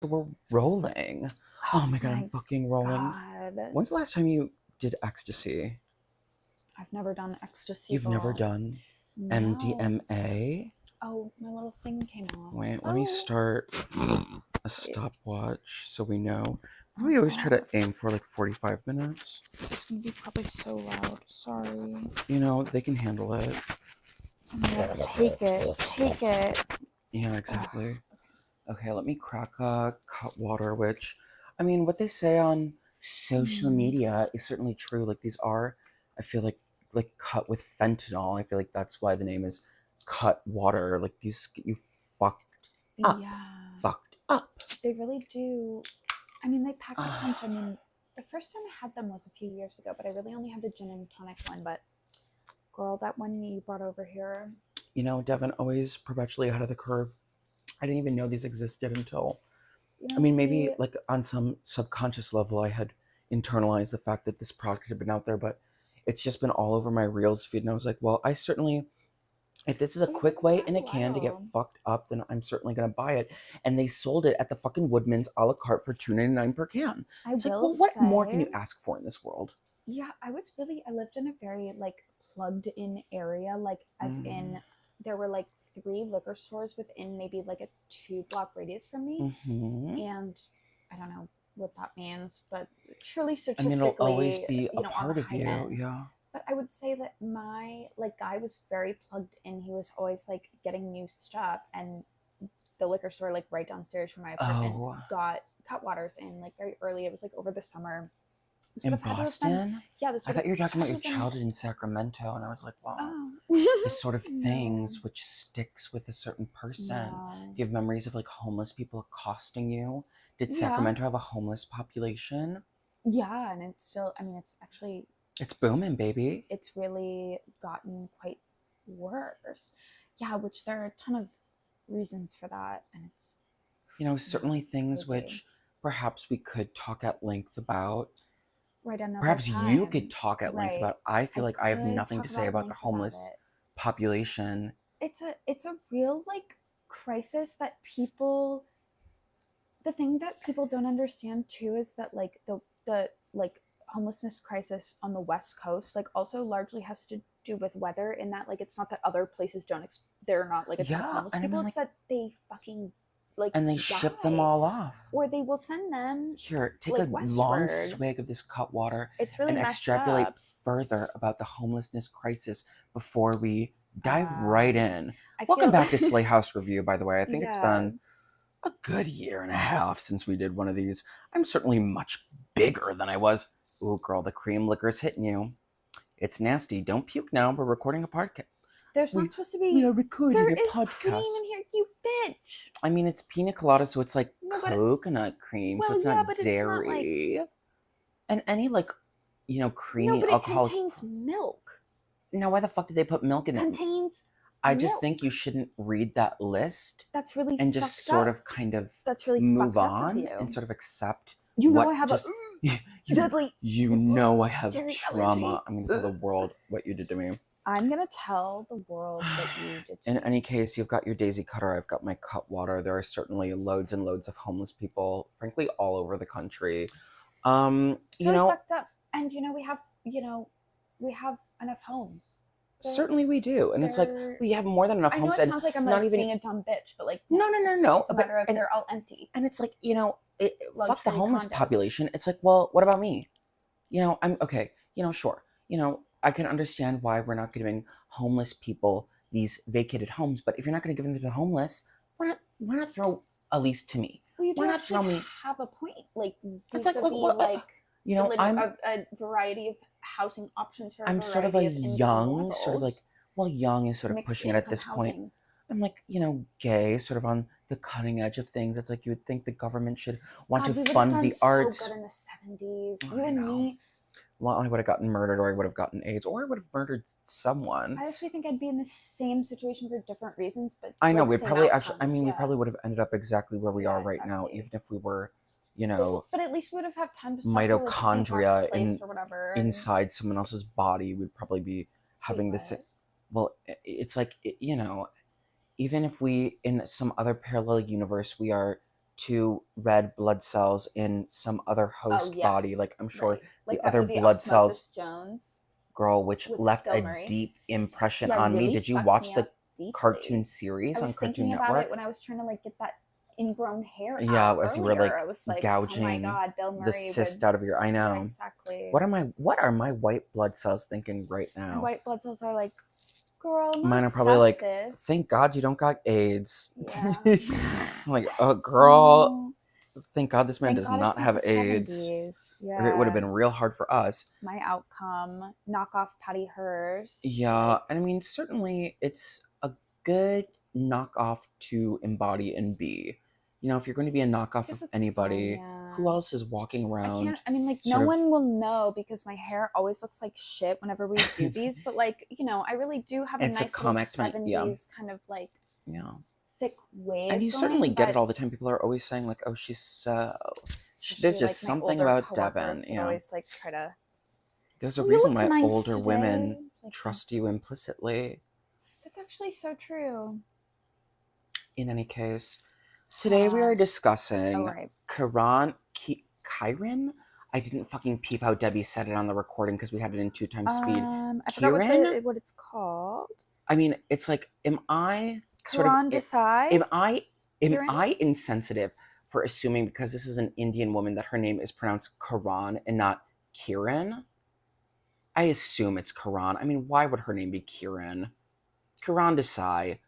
we're rolling. Oh my god, I'm fucking rolling. God. When's the last time you did ecstasy? I've never done ecstasy. You've never done MDMA? Oh, my little thing came off. Wait, let me start a stopwatch so we know. We always try to aim for like 45 minutes. It's gonna be probably so loud. Sorry. You know, they can handle it. Take it. Take it. Yeah, exactly. Okay, let me crack cut water, which, I mean, what they say on social media is certainly true. Like, these are, I feel like cut with fentanyl. I feel like that's why the name is cut water. Like, these get you fucked up. Yeah. Fucked up. They really do. I mean, they pack a punch. I mean, the first time I had them was a few years ago, but I really only had the gin and tonic one. But, girl, that one you brought over here. You know, Devin, always perpetually ahead of the curve. I didn't even know these existed until, I mean, maybe like on some subconscious level, I had internalized the fact that this product had been out there, but it's just been all over my Reels feed. And I was like, well, I certainly, if this is a quick way in a can to get fucked up, then I'm certainly going to buy it. And they sold it at the fucking Woodman's a la carte for $2.99 per can. It's like, well, what more can you ask for in this world? Yeah, I lived in a very like plugged in area, like as in there were like 3 liquor stores within maybe like a 2-block radius from me. And I don't know what that means, but truly statistically, I mean, it'll always be a part of you. End. Yeah. But I would say that my like guy was very plugged in. He was always like getting new stuff, and the liquor store like right downstairs from my apartment got Cutwaters in like very early. It was like over the summer. In Boston? Yeah, I thought you were talking about your childhood in Sacramento, and I was like, wow, this sort of things which sticks with a certain person. Do you have memories of like homeless people accosting you? Did Sacramento have a homeless population? Yeah, and it's still, I mean, it's actually... It's booming, baby. It's really gotten quite worse. Yeah, which there are a ton of reasons for that, and it's... You know, certainly things which perhaps we could talk at length about. Perhaps you could talk at length about. I feel like I have nothing to say about the homeless population. It's a real like crisis that people. The thing that people don't understand too is that like the like homelessness crisis on the West Coast like also largely has to do with weather. In that like it's not that other places don't they're not like a ton of homeless people. It's that they fucking. Like, and they ship them all off, or they will send them here. Take like, a long swig of this cut water. It's really and extrapolate further about the homelessness crisis before we dive right in. Welcome back to Slay House Review. By the way, I think it's been a good year and a half since we did one of these. I'm certainly much bigger than I was. Ooh, girl, the cream liquor's hitting you. It's nasty. Don't puke now. We're recording a podcast. There's not supposed to be. We are recording a podcast. There is cream in here, you bitch. I mean, it's pina colada, so it's like coconut cream, so it's not dairy. It's not like... And any like, you know, creamy alcoholic. It contains milk. Now, why the fuck did they put milk in it? Contains. I just think you shouldn't read that list. That's really and just sort of kind of move on and sort of accept. You know, I have deadly. You know, I have trauma. Allergy. I'm gonna tell the world what you did to me. I'm going to tell the world that you did. In any case, you've got your daisy cutter. I've got my cut water. There are certainly loads and loads of homeless people, frankly, all over the country. It's really fucked up. And, we have enough homes. Certainly we do. And it's like, we have more than enough homes. I know it sounds like I'm not even being a dumb bitch, but like... No. It's a matter of they're all empty. And it's like, fuck the homeless population. It's like, well, what about me? I'm okay. Sure. I can understand why we're not giving homeless people these vacated homes, but if you're not going to give them to the homeless, why not throw a lease to me? Well, you do actually have a point. Like, I'm a variety of housing options for. I'm sort of a young, sort of like, well, young is sort of pushing it at this point. I'm like, gay, sort of on the cutting edge of things. It's like you would think the government should want to fund the arts. So good in the 70s. You and me. Well, I would have gotten murdered, or I would have gotten AIDS, or I would have murdered someone. I actually think I'd be in the same situation for different reasons, but I know we probably we probably would have ended up exactly where we are right now, even if we were, But at least we would have had time to mitochondria or whatever, inside someone else's body. We'd probably be having this. Well, it's like even if we in some other parallel universe we are to red blood cells in some other host body. Like I'm sure like the other movie blood cells, Osmosis Jones, girl, which with left Bill a Murray. deep impression Yeah, on me. really Did you fucked watch me the up deeply. cartoon series I on was Cartoon thinking about Network? it when I was trying to like get that ingrown hair Yeah, out as you earlier. were like I was like, oh my gouging god, Bill the Murray cyst would. out of your. I know. Yeah, exactly. What are my white blood cells thinking right My now? white blood cells are like, girl, not Mine are probably like, sepsis. thank God you don't got AIDS. Yeah. I'm like, oh girl, Oh, thank God this man thank does God not it's have not the AIDS. 70s. Or it would have Yeah. been real hard for us. My outcome, knock off Patty Hearst. Yeah, Like, and I mean certainly it's a good knockoff to embody and be. You know, if you're going to be a knockoff guess of it's anybody, fun, yeah. who else is walking I around? can't, I mean, like, no sort of- one will know because my hair always looks like shit whenever we do these, but like, you know, I really do have a It's a nice little comic to my- 70s yeah. kind of like Yeah. thick wave And you going, certainly get it but all the time. People are always saying like, "Oh, she's so." especially, There's like, just my something older about coworkers Devin. that Yeah. always like try to. There's a "You reason look why nice older today." women Like, trust you implicitly. That's actually so true. In any case, today we are discussing right. Kiran. I didn't fucking peep how Debbie said it on the recording because we had it in 2x speed. I forgot Kiran? what it's called. I mean, it's like, am I Kiran Desai? am I Kiran? insensitive for assuming because this is an Indian woman that her name is pronounced Kiran and not Kiran? I assume it's Kiran. I mean, why would her name be Kiran? Kiran Desai,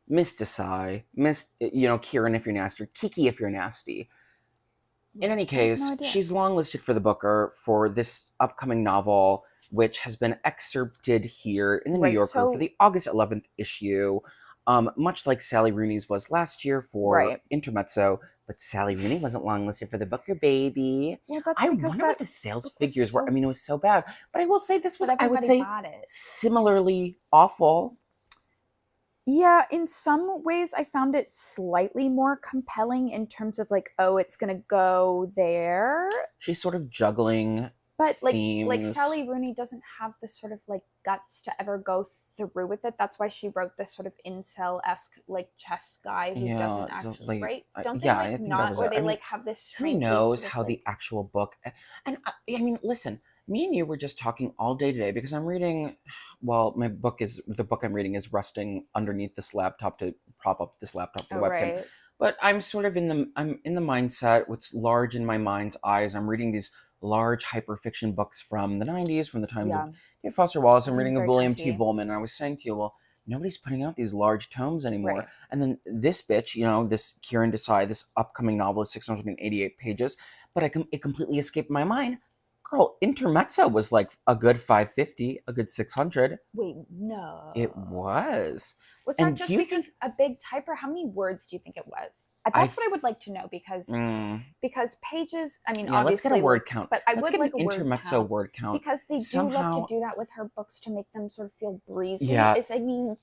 Miss Desai, Miss, Kiran if you're nasty, or Kiki if you're nasty. In any case, she's longlisted for the Booker for this upcoming novel, which has been excerpted here in the New Yorker for the August 11th issue. Much like Sally Rooney's was last year for Intermezzo, but Sally Rooney wasn't longlisted for the Booker, baby. Well, that's I because wonder what the sales figures were. I mean, it was so bad. But I will say this was, I would say, similarly awful. Yeah, in some ways I found it slightly more compelling in terms of like, oh, it's gonna go there. She's sort of juggling. But themes. like Sally Rooney doesn't have this sort of like guts to ever go through with it. That's why she wrote this sort of incel-esque like chess guy who doesn't actually right. Don't they like not, or they like have this strange. Who knows how the actual book? And I mean, listen, me and you were just talking all day today because I'm reading. Well, the book I'm reading is resting underneath this laptop to prop up this laptop for the webcam. Right. But I'm sort of in the mindset. What's large in my mind's eyes? I'm reading these large hyperfiction books from the 90s, from the time of Foster Wallace. I'm reading of William T. Vollman, and I was saying to you, well, nobody's putting out these large tomes anymore. Right. And then this bitch, this Kiran Desai, this upcoming novel is 688 pages, but it completely escaped my mind. Girl, Intermezzo was like a good 550, a good 600. Wait, no. It was. Was that just because a big typer? How many words do you think it was? That's what I would like to know because pages. I mean, obviously, let's get a word count. But I would like an Intermezzo word count because they somehow do love to do that with her books to make them sort of feel breezy. Yeah, it's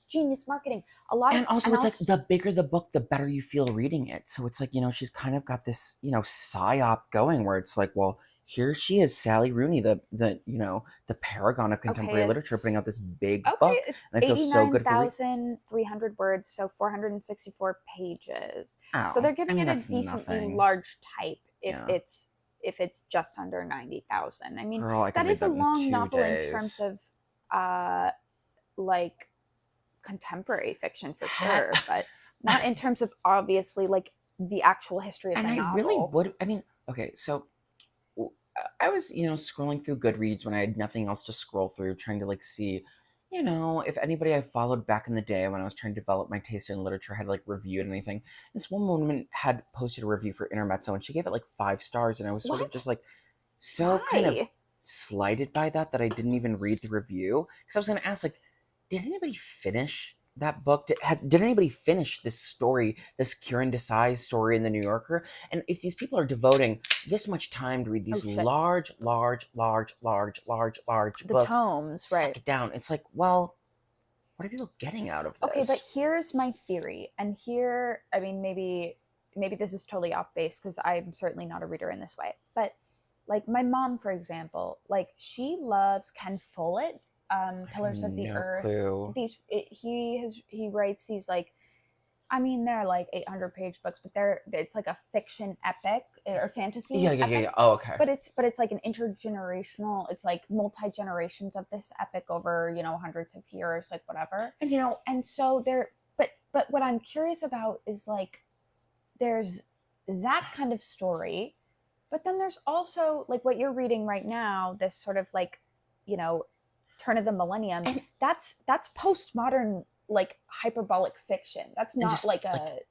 genius marketing. It's like the bigger the book, the better you feel reading it. So it's like she's kind of got this psyop going where it's like, well, here she is, Sally Rooney, the paragon of contemporary literature, putting out this big book. It's 89,300 words, so 464 pages. Oh, so they're giving it a decently large type if it's just under 90,000. I mean, girl, that is a long novel in terms of like contemporary fiction for sure, but not in terms of obviously like the actual history of the novel. And I really would. I mean, okay, so I was, scrolling through Goodreads when I had nothing else to scroll through, trying to like see, if anybody I followed back in the day when I was trying to develop my taste in literature had like reviewed anything. This one woman had posted a review for Intermezzo and she gave it like 5 stars, and I was sort of just like so kind of slighted by that I didn't even read the review because I was going to ask, like, did anybody finish that book? Did anybody finish this story, this Kiran Desai story in the New Yorker? And if these people are devoting this much time to read these large books, the tomes, suck it down. It's like, well, what are people getting out of this? Okay, but here's my theory, and here, I mean, maybe this is totally off base because I'm certainly not a reader in this way, but like my mom, for example, like she loves Ken Follett. Pillars of the Earth. Clue. He writes these like I mean, they're like 800-page books, but it's like a fiction epic or fantasy Yeah. epic. Oh, okay. But it's like an intergenerational. It's like multi generations of this epic over hundreds of years, like whatever. And And so there, but what I'm curious about is like there's that kind of story, but then there's also like what you're reading right now. This sort of like turn of the millennium. And that's postmodern, like hyperbolic fiction. That's not just, like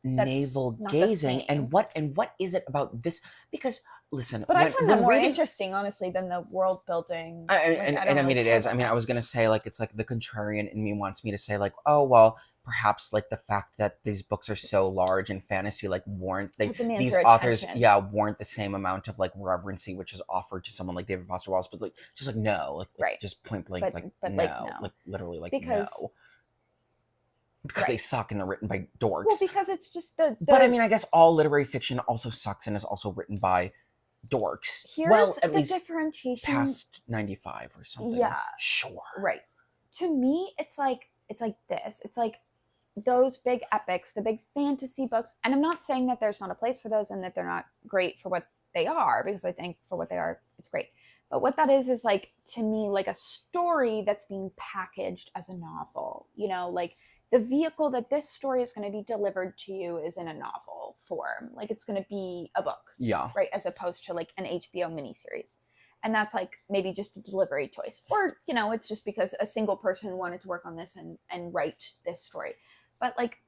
navel gazing. And what is it about this? Because listen, but I find that more interesting, honestly, than the world building. I mean, it is. I mean, I was gonna say like it's like the contrarian in me wants me to say like, oh well, perhaps like the fact that these books are so large and fantasy like warrant these authors warrant the same amount of like reverency which is offered to someone like David Foster Wallace, but like just like no, like just point blank, but no, like literally like because, no. Because they suck and they're written by dorks. Well, because it's just the But I mean, I guess all literary fiction also sucks and is also written by dorks. Here's at the differentiation. Past 95 or something. Yeah. Sure. Right. To me, it's like this. It's like those big epics, the big fantasy books. And I'm not saying that there's not a place for those and that they're not great for what they are, because I think for what they are, it's great. But what that is like, to me, like a story that's being packaged as a novel. Like the vehicle that this story is going to be delivered to you is in a novel form. Like it's going to be a book. Yeah. Right. As opposed to like an HBO miniseries. And that's like maybe just a delivery choice. Or, it's just because a single person wanted to work on this and write this story. But like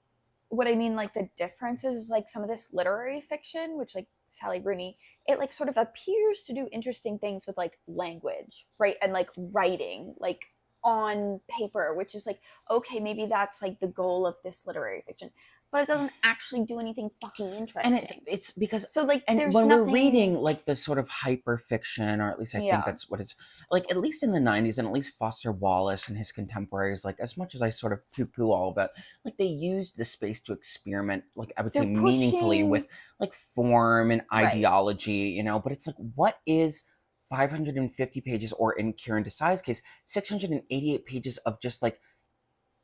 what I mean, like the difference is like some of this literary fiction, which like Sally Rooney, it like sort of appears to do interesting things with like language, right? And like writing, like on paper, which is like, okay, maybe that's like the goal of this literary fiction, but it doesn't actually do anything fucking interesting. And it's because so like, and there's when nothing... we're reading like the sort of hyper fiction, or at least I think that's what it's like, at least in the 90s, and at least Foster Wallace and his contemporaries, like as much as I sort of poo-poo all of that, like they used the space to experiment, like I would say meaningfully with like form and ideology, but it's like, what is 550 pages, or in Kiran Desai's case, 688 pages of just like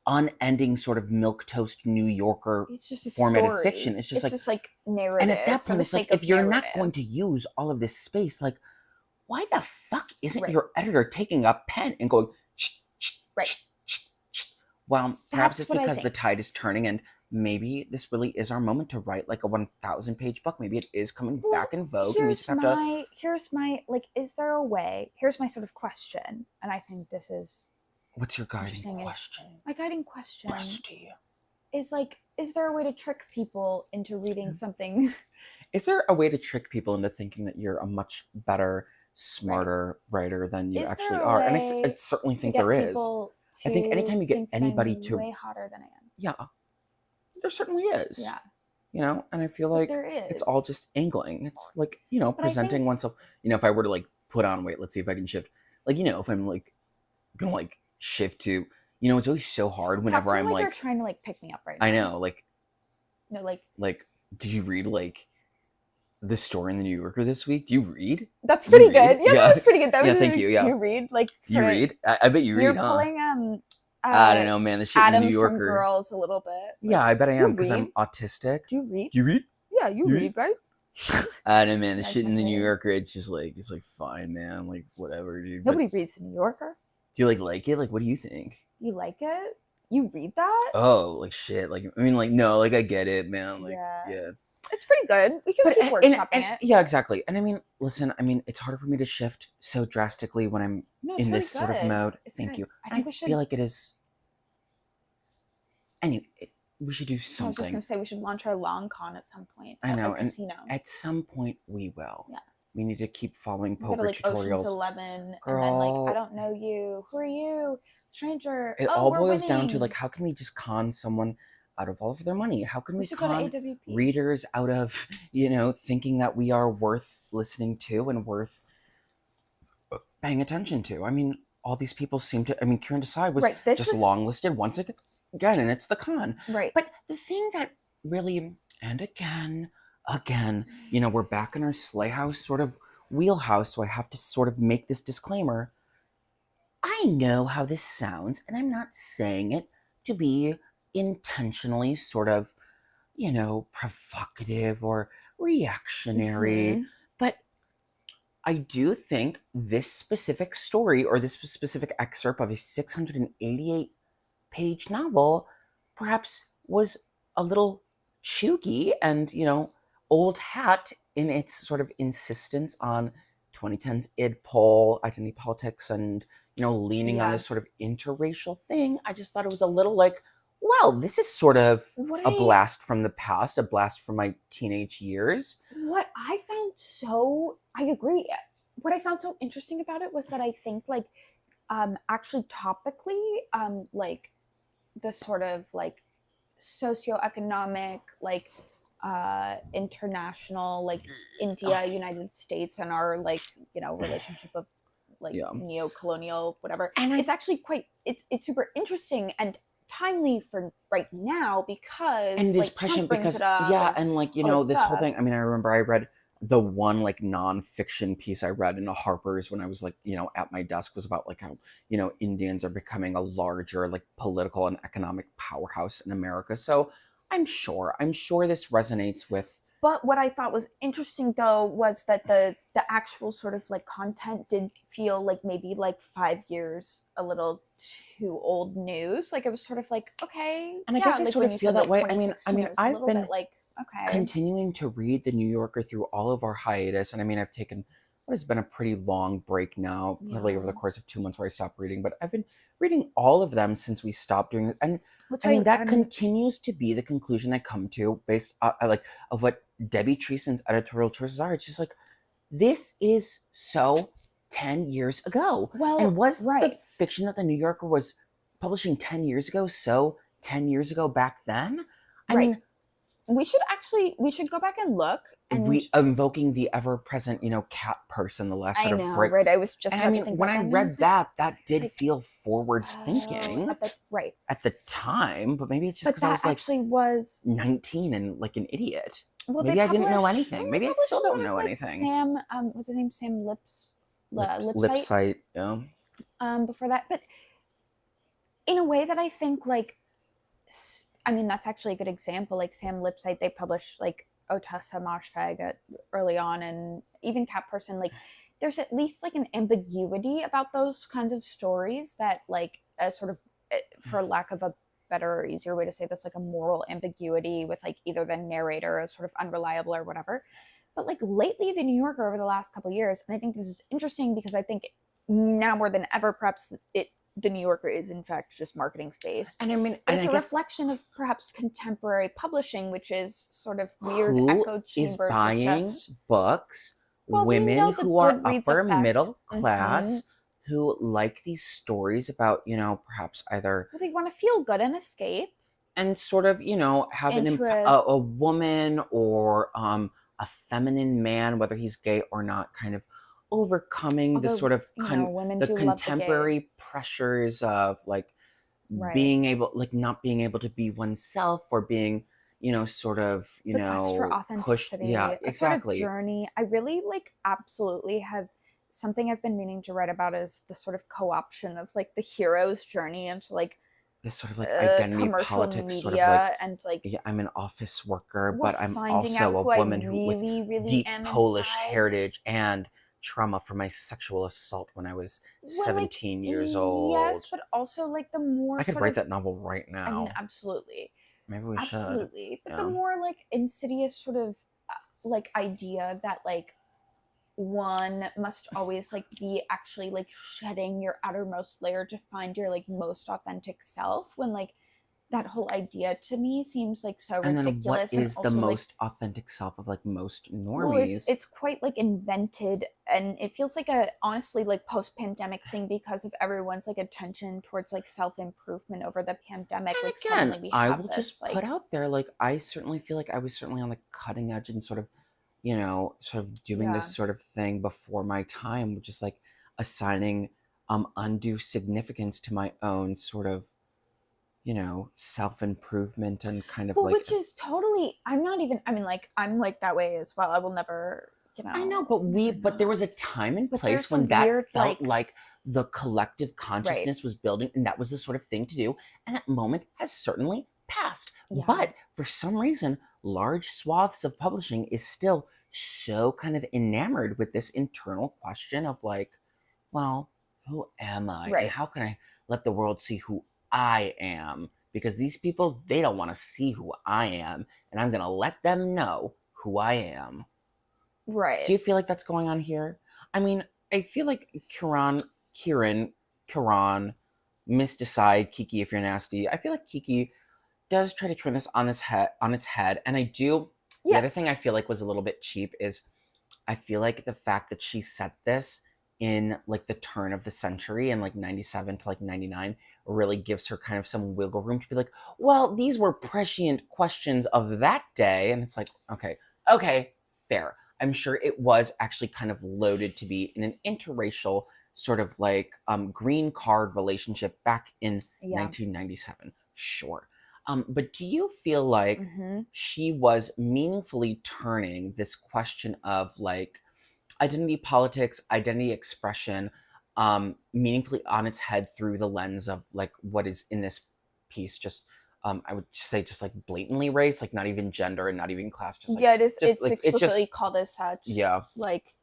unending sort of milquetoast New Yorker formatted fiction. It's just like narrative. And at that point, it's like, if you're not going to use all of this space, like, why the fuck isn't your editor taking a pen and going, well, perhaps it's because the tide is turning, and maybe this really is our moment to write like a 1,000-page book. Maybe it is coming back in vogue, and we just have to. Here's my like, is there a way? Here's my sort of question, and I think this is. What's your guiding question? My guiding question Rusty. Is like, is there a way to trick people into reading something? Is there a way to trick people into thinking that you're a much better, smarter writer than you actually are? And I certainly think there is. I think anytime you get anybody to way hotter than I am. Yeah, there certainly is. Yeah. And I feel like it's all just angling. It's like, presenting oneself. If I were to like put on weight, let's see if I can shift. Like, if I'm like gonna like shift to, it's always so hard whenever I'm like you're trying to like pick me up right now. I know, like no, like did you read like the story in the New Yorker this week? Do you read? That's pretty good. Yeah, that was pretty good. That was thank you. Yeah. Do you read? Like, you read? I bet you read. You're pulling I don't know, man. The shit Adam in the New Yorker. From Girls a little bit. Like, yeah, I bet I am, because I'm autistic. Do you read? Do you read? Yeah, you read, right? I don't know, man. The shit in the New Yorker, it's just like, it's like fine, man. Like whatever, dude. Nobody reads the New Yorker. Do you like it? Like, what do you think? You like it? You read that? Oh, like shit. Like, I mean, like, no, like I get it, man. Like, yeah. It's pretty good. We can keep workshopping it. Yeah, exactly. And I mean, listen, it's harder for me to shift so drastically when I'm in this sort of mode. Thank you. I feel like it is. Anyway, we should do something. I was just going to say we should launch our long con at some point. I know. And at some point we will. Yeah. We need to keep following poker like tutorials. Ocean's 11, girl. And then like, I don't know you. Who are you? Stranger. It all boils down to like, how can we just con someone out of all of their money? How can we con readers out of, thinking that we are worth listening to and worth paying attention to? I mean, all these people seem to, Kiran Desai was just long listed once again, and it's the con. Right. But the thing that really, and again, we're back in our Slay House sort of wheelhouse, so I have to sort of make this disclaimer. I know how this sounds, and I'm not saying it to be intentionally sort of provocative or reactionary. Mm-hmm. But I do think this specific story or this specific excerpt of a 688-page novel perhaps was a little chuggy and, old hat in its sort of insistence on 2010's id poll, identity politics, and, leaning on Yeah. this sort of interracial thing. I just thought it was a little like, well, this is sort of a blast from the past, a blast from my teenage years. I agree. What I found so interesting about it was that I think like actually topically like the sort of like socioeconomic like international like India, United States, and our like relationship of like neo-colonial whatever, and it's actually quite it's super interesting and timely for right now because and it is like prescient Trump brings because it up and like all this this whole stuff. thing. I mean, I remember I read the one like nonfiction piece I read in a Harper's when I was like at my desk was about like how Indians are becoming a larger like political and economic powerhouse in America. So I'm sure this resonates with. But what I thought was interesting though was that the actual sort of like content did feel like maybe like 5 years a little too old news. Like it was sort of like, okay, and I guess I like sort of feel that way. I mean, it was a I've little been bit like, okay, continuing to read the New Yorker through all of our hiatus, and I mean, I've taken what has been a pretty long break now, probably over the course of 2 months where I stopped reading, but I've been reading all of them since we stopped doing it. And I mean, that continues to be the conclusion I come to based like of what Debbie Treisman's editorial choices are. It's just like, this is so 10 years ago. Well, and was the fiction that the New Yorker was publishing 10 years ago so 10 years ago back then? I mean, we should go back and look. And we invoking the ever-present, cat person, the last sort of break. Right? I was just and about I mean, to think when about I that, read that did feel forward-thinking at the time, but maybe it's just because I was like actually was 19 and like an idiot. Well, maybe I didn't know anything. Maybe I still don't know anything. Sam, what's his name? Sam Lipsite. Yeah. Before that, but in a way that I think like, I mean, that's actually a good example. Like Sam Lipsite, they published like Otessa Moshfegh early on, and even Cat Person. Like, there's at least like an ambiguity about those kinds of stories that like a sort of, for lack of a better or easier way to say this, like a moral ambiguity with like either the narrator is sort of unreliable or whatever. But like lately, the New Yorker over the last couple of years, and I think this is interesting because I think now more than ever, perhaps the New Yorker is in fact just marketing space. And I mean, but it's a reflection of perhaps contemporary publishing, which is sort of weird echo chambers. Is buying books? Women who are upper middle class. Who like these stories about, perhaps either they want to feel good and escape, and sort of, have a woman or a feminine man, whether he's gay or not, kind of overcoming the sort of the contemporary pressures of like being able, like not being able to be oneself, or being, sort of, for authenticity, pushed. Yeah, exactly. Sort of journey. I really like absolutely have. Something I've been meaning to write about is the sort of co-option of like the hero's journey into like this sort of like identity politics, sort of like, and like, yeah, I'm an office worker, but I'm also a woman who with deep Polish heritage and trauma from my sexual assault when I was 17 years old. Yes, but also like the more I could write that novel right now. I mean, absolutely. Maybe we should. Absolutely. But the more like insidious sort of like idea that like one must always like be actually like shedding your outermost layer to find your like most authentic self, when like that whole idea to me seems like so and ridiculous. Then what is the most authentic self of like most normies? Well, it's quite like invented, and it feels like a honestly like post-pandemic thing because of everyone's like attention towards like self-improvement over the pandemic. And like again, suddenly we I have will this, just put out there, like I certainly feel like I was certainly on the cutting edge and sort of, sort of doing this sort of thing before my time, which is like assigning undue significance to my own sort of, self-improvement and kind of like, which is totally, I'm like that way as well. I will never, I know, but there was a time and place when that felt like the collective consciousness was building, and that was the sort of thing to do, and that moment has certainly past. Yeah. But for some reason, large swaths of publishing is still so kind of enamored with this internal question of like, well, who am I? Right. And how can I let the world see who I am? Because these people, they don't want to see who I am, and I'm going to let them know who I am. Right. Do you feel like that's going on here? I mean, I feel like Kiran, Miss Desai, Kiki, if you're nasty. I feel like Kiki does try to turn this on its head, and I do. Yes. The other thing I feel like was a little bit cheap is I feel like the fact that she set this in like the turn of the century in like 97 to like 99 really gives her kind of some wiggle room to be like, well, these were prescient questions of that day. And it's like, okay, fair. I'm sure it was actually kind of loaded to be in an interracial sort of like green card relationship back in 1997. Sure. But do you feel like she was meaningfully turning this question of like identity politics, identity expression, meaningfully on its head through the lens of like what is in this piece? Just I would say just like blatantly race, like not even gender and not even class. Just like, yeah, it is. Just, it's like, explicitly called as such. Yeah. Like,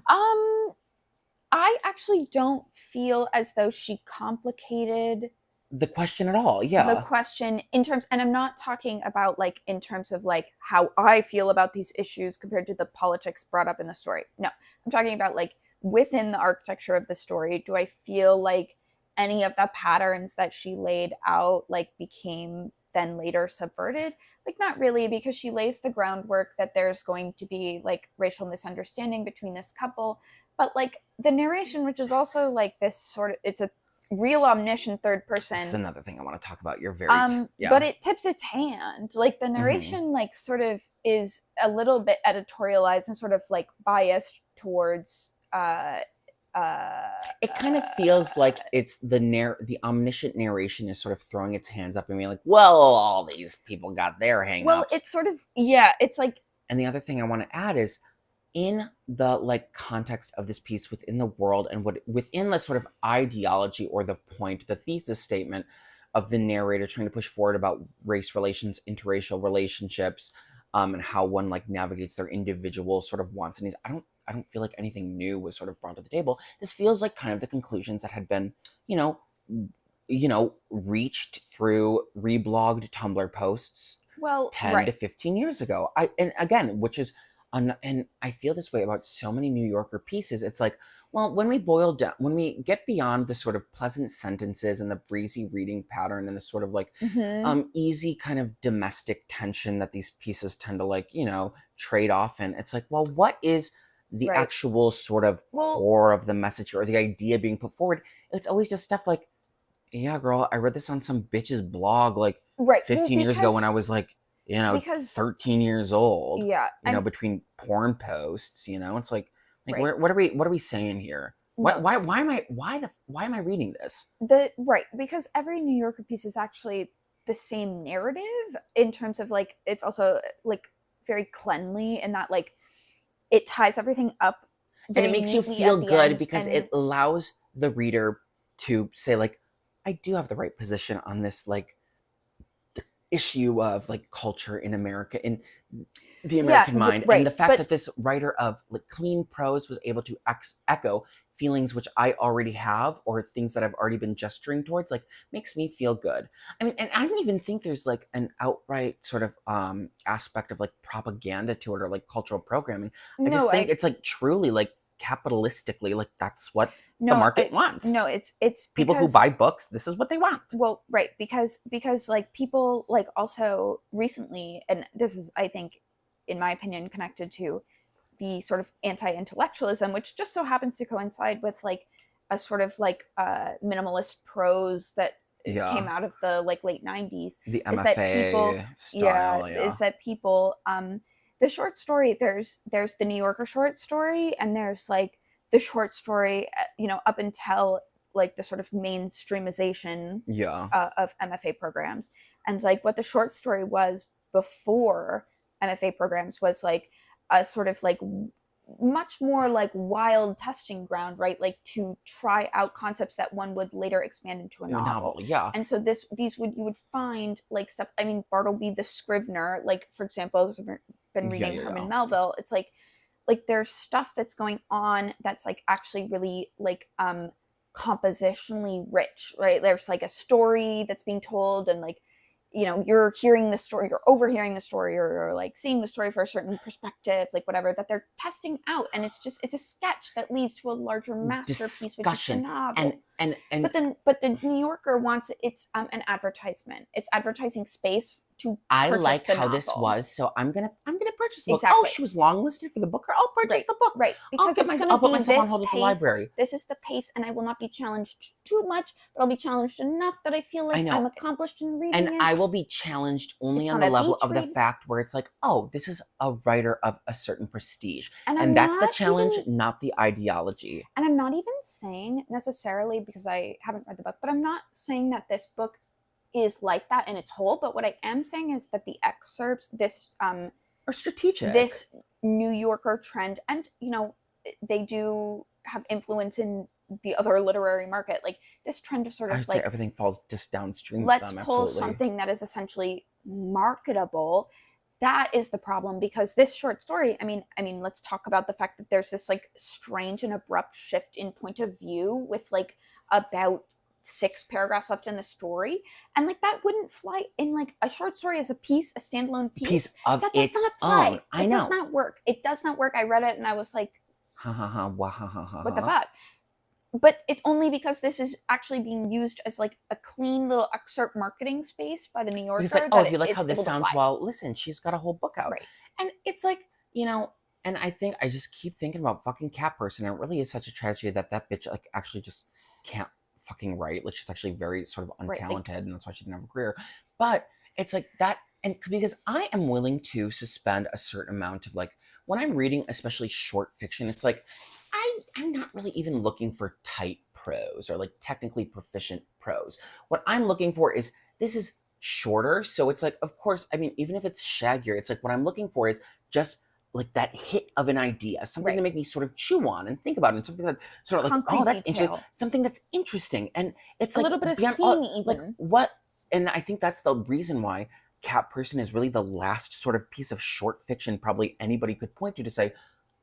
I actually don't feel as though she complicated the question at all. Yeah. the question in terms, and I'm not talking about like in terms of like how I feel about these issues compared to the politics brought up in the story. No, I'm talking about like within the architecture of the story. Do I feel like any of the patterns that she laid out like became then later subverted? Like, not really, because she lays the groundwork that there's going to be like racial misunderstanding between this couple, but like the narration, which is also like this sort of, it's a real omniscient third person. This is another thing I want to talk about. You're very but it tips its hand. Like the narration like sort of is a little bit editorialized and sort of like biased towards it kind of feels like it's the omniscient narration is sort of throwing its hands up and being like, well, all these people got their hang-ups. Well, it's sort of, yeah, it's like. And the other thing I want to add is in the like context of this piece within the world and what within the sort of ideology or the point, the thesis statement of the narrator trying to push forward about race relations, interracial relationships, and how one like navigates their individual sort of wants and needs. I don't feel like anything new was sort of brought to the table. This feels like kind of the conclusions that had been, reached through reblogged Tumblr posts 10 to 15 years ago. And I feel this way about so many New Yorker pieces. It's like, well, when we get beyond the sort of pleasant sentences and the breezy reading pattern and the sort of like easy kind of domestic tension that these pieces tend to like, trade off. And it's like, well, what is the actual sort of core of the message or the idea being put forward? It's always just stuff like, yeah, girl, I read this on some bitch's blog like 15 years ago when I was like, 13 years old. Yeah. Between porn posts, it's like what are we saying here? Why am I reading this? Because every New Yorker piece is actually the same narrative in terms of like, it's also like very cleanly in that like it ties everything up. And it makes you feel good because it allows the reader to say like, I do have the right position on this like issue of like culture in America, in the American mind, and the fact that this writer of like clean prose was able to echo feelings which I already have or things that I've already been gesturing towards, like makes me feel good. I mean, and I don't even think there's like an outright sort of aspect of like propaganda to it or like cultural programming. I just think it's like truly like capitalistically, like that's what the market wants. No, it's people who buy books, this is what they want. Well, right, because like people like also recently, and this is, I think, in my opinion, connected to the sort of anti-intellectualism, which just so happens to coincide with like a sort of like minimalist prose that came out of the like late 90s. The MFA style, is that people the short story, there's the New Yorker short story, and there's like the short story, up until like the sort of mainstreamization of MFA programs. And like what the short story was before MFA programs was like a sort of like much more like wild testing ground, right? Like to try out concepts that one would later expand into a novel. Yeah. And so you would find like stuff. I mean, Bartleby the Scrivener, like for example, I've been reading Herman Melville. It's like there's stuff that's going on that's like actually really like compositionally rich, right? There's like a story that's being told, and like, you know, you're hearing the story, you're overhearing the story, or like seeing the story for a certain perspective, like whatever, that they're testing out. And it's a sketch that leads to a larger masterpiece, which is a novel. But the New Yorker wants it's an advertisement. It's advertising space to I purchase like the how novel. this was, so I'm gonna purchase the book. Exactly. Oh, she was longlisted for the Booker. I'll purchase the book. Right, because it's going to I'll put be myself on this hold at the pace. library. This is the pace, and I will not be challenged too much, but I'll be challenged enough that I feel like I'm accomplished in reading it. And I will be challenged only on the level of the fact where it's like, oh, this is a writer of a certain prestige, and that's the challenge, not the ideology. And I'm not even saying necessarily, because I haven't read the book, but I'm not saying that this book is like that in its whole. But what I am saying is that the excerpts, this are strategic. This New Yorker trend, and you know, they do have influence in the other literary market. Like this trend of sort of like everything falls just downstream. Let's pull something that is essentially marketable. That is the problem, because this short story, I mean, let's talk about the fact that there's this like strange and abrupt shift in point of view with like about 6 paragraphs left in the story, and like that wouldn't fly in like a short story as a standalone piece of that does its not fly. Own. I know. Does not work. It does not work. I read it and I was like, what the fuck? But it's only because this is actually being used as like a clean little excerpt marketing space by the New Yorker. It's like, oh, if you like how this sounds, well, listen, she's got a whole book out, right? And it's like, you know. And I think I just keep thinking about fucking Cat Person. And it really is such a tragedy that bitch like actually just can't fucking write. Like she's actually very sort of untalented, right, and that's why she didn't have a career. But it's like that, and because I am willing to suspend a certain amount of like when I'm reading, especially short fiction, it's like I'm not really even looking for tight prose or like technically proficient prose. What I'm looking for is this is shorter, so it's like, of course, I mean, even if it's shaggier, it's like what I'm looking for is just like that hit of an idea, something to make me sort of chew on and think about, and something that sort of like, oh, that's interesting, something that's interesting, and it's like a little bit of scene, even like what. And I think that's the reason why Cat Person is really the last sort of piece of short fiction probably anybody could point to say,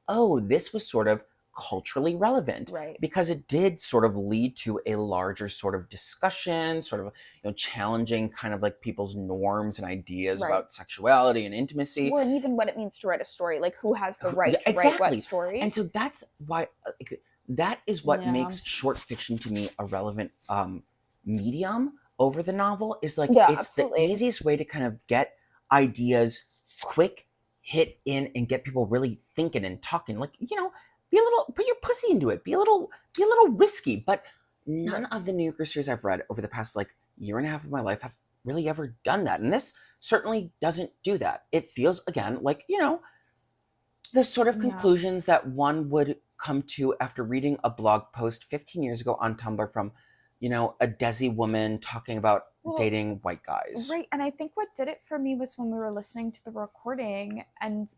oh, this was sort of culturally relevant, right? Because it did sort of lead to a larger sort of discussion, sort of, you know, challenging kind of like people's norms and ideas about sexuality and intimacy. Well, and even what it means to write a story, like who has the right to write what story. And so that's why that is what makes short fiction to me a relevant medium over the novel. Is like it's the easiest way to kind of get ideas quick, hit in, and get people really thinking and talking. Like, you know, put your pussy into it. Be a little risky. But none of the New Yorker series I've read over the past like year and a half of my life have really ever done that. And this certainly doesn't do that. It feels, again, like, you know, the sort of conclusions that one would come to after reading a blog post 15 years ago on Tumblr from, you know, a Desai woman talking about dating white guys. Right. And I think what did it for me was when we were listening to the recording and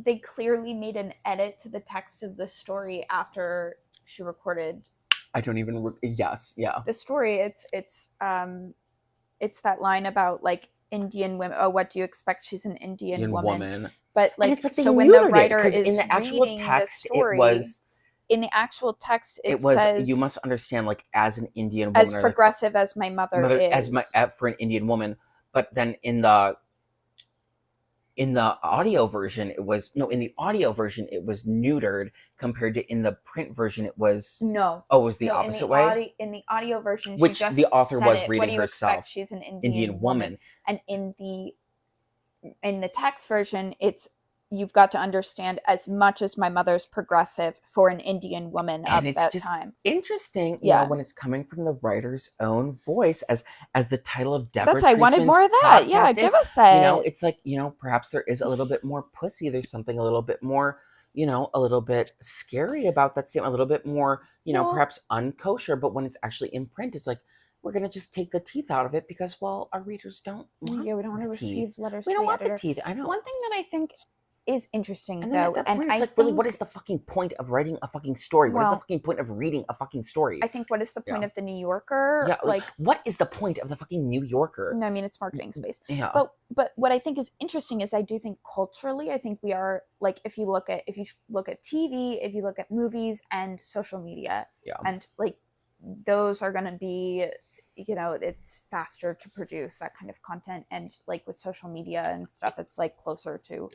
they clearly made an edit to the text of the story after she recorded. I don't even. Yes, yeah. The story. It's that line about like Indian women. Oh, what do you expect? She's an Indian woman. But like, so when the writer is in the actual reading text, the story, in the actual text, it says, you must understand, like, as an Indian woman, as progressive as my mother is, for an Indian woman. But then in the audio version, it was neutered compared to in the print version. It was it was the opposite way. In the audio version, which she just the author was reading what do you herself. Expect? She's an Indian woman, and in the text version, it's you've got to understand as much as my mother's progressive for an Indian woman of that time. Interesting, you know, when it's coming from the writer's own voice, as the title of Deborah. That's I wanted more of that. Yeah, give us a. You know, it's like, you know, perhaps there is a little bit more pussy. There's something a little bit more, you know, a little bit scary about that statement. A little bit more, you know, perhaps unkosher. But when it's actually in print, it's like, we're going to just take the teeth out of it because, well, our readers don't want we don't want to receive letters. We don't want the teeth. I know. One thing that I think is interesting And then though. at that And point, it's I like, think, really, what is the fucking point of writing a fucking story? What is the well, fucking point of reading a fucking story? I think what is the point Yeah. of the New Yorker? Yeah, Like, what is the point of the fucking New Yorker? no, I mean, it's marketing space. Yeah. But what I think is interesting is I do think culturally, I think we are like, if you look at TV, if you look at movies and social media, Yeah. and like those are going to be, you know, it's faster to produce that kind of content, and like with social media and stuff, it's like closer to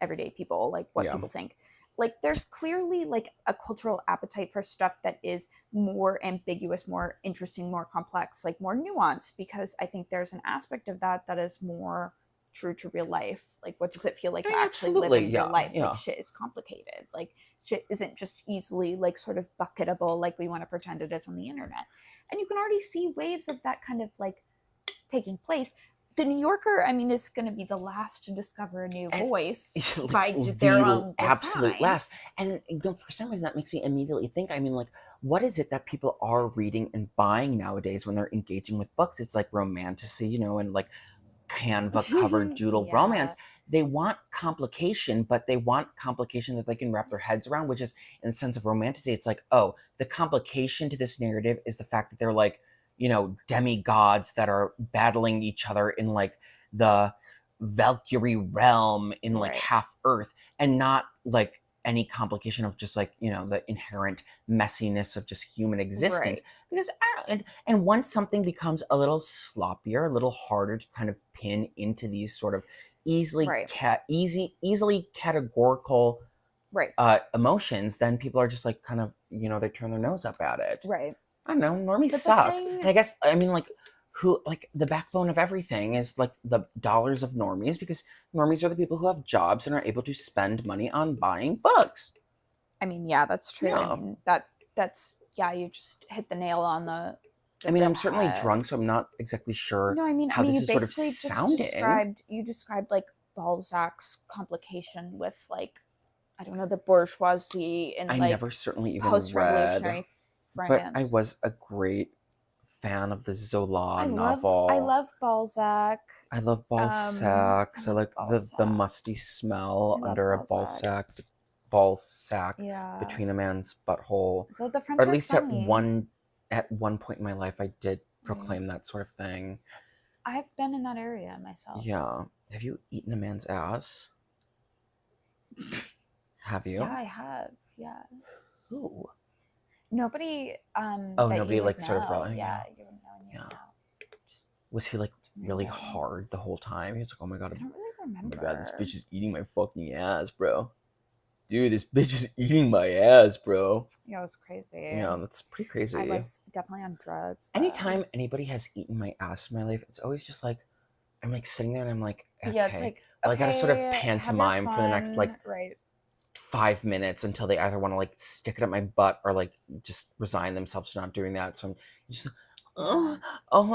everyday people, like what Yeah. people think. Like there's clearly like a cultural appetite for stuff that is more ambiguous, more interesting, more complex, like more nuanced, because I think there's an aspect of that that is more true to real life. Like what does it feel like I to mean, actually live absolutely, in yeah, real life? yeah. Like shit is complicated. Like shit isn't just easily like sort of bucketable like we want to pretend it is on the internet. And you can already see waves of that kind of like taking place. The New Yorker, I mean, is going to be the last to discover a new voice by their own absolute design. last. And you know, for some reason, that makes me immediately think. I mean, like, what is it that people are reading and buying nowadays when they're engaging with books? It's like romantasy, you know, and like Canva cover doodle Yeah. romance. They want complication, but they want complication that they can wrap their heads around, which is in the sense of romantasy. It's like, oh, the complication to this narrative is the fact that they're like, you know, demigods that are battling each other in like the Valkyrie realm in like Right. half Earth, and not like any complication of just like, you know, the inherent messiness of just human existence. Right. Because I don't, and once something becomes a little sloppier, a little harder to kind of pin into these sort of easily Right. easily categorical Right. emotions, then people are just like kind of, you know, they turn their nose up at it. Right. I don't know, normies But the suck. thing- And I guess, I mean, like, who, like, the backbone of everything is like the dollars of normies, because normies are the people who have jobs and are able to spend money on buying books. I mean, yeah, that's true. Yeah. I mean, that's yeah, you just hit the nail on the I mean, I'm the certainly head. drunk, so I'm not exactly sure No, I mean, how this you is sort of basically just sounding. described like Balzac's complication with like, I don't know, the bourgeoisie in I like never certainly even post-revolutionary read, France. but I was a great fan of the Zola I novel. love Balzac. I love Balzac. I So love like the Balzac. musty smell I love under Balzac. a ball sack Yeah. between a man's butthole. So the French Or at are least funny. at one point in my life I did proclaim that sort of thing. I've been in that area myself. Yeah. Have you eaten a man's ass? Have you? Yeah, I have. Yeah. Ooh. Nobody Oh, that nobody you would like sort of know. really. Yeah, you would know and you Yeah. would know. Just Was he like really Yeah. hard the whole time? He was like, oh my god, I don't really oh remember. my god, this bitch is eating my fucking ass, bro. Dude, this bitch is eating my ass, bro. Yeah, it was crazy. Yeah, that's pretty crazy. I was definitely on drugs. Anytime anybody has eaten my ass in my life, it's always just like, I'm like sitting there and I'm like, okay. Yeah, it's like, well, I gotta sort of okay, have your pantomime for the next like right. 5 minutes until they either want to like stick it up my butt or like just resign themselves to not doing that. So I'm just like, oh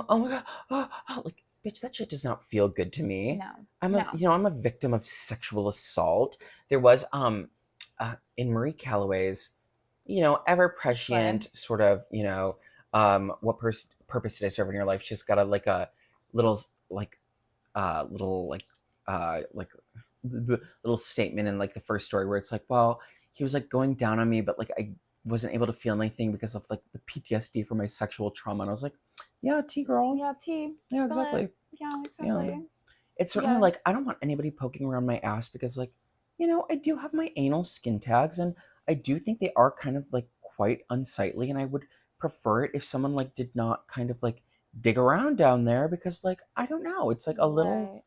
my god, like, bitch, that shit does not feel good to me. No. I'm a victim of sexual assault. There was in Marie Calloway's, you know, ever prescient sort of, you know, what purpose did I serve in your life? She's got a like a little little statement in like the first story where it's like, well, he was like going down on me, but like I wasn't able to feel anything because of like the PTSD from my sexual trauma. And I was like, yeah, T girl. Yeah, T. Yeah, exactly. Yeah, exactly. Yeah. It's certainly like, I don't want anybody poking around my ass because like, you know, I do have my anal skin tags and I do think they are kind of like quite unsightly, and I would prefer it if someone like did not kind of like dig around down there, because like, I don't know, it's like a little.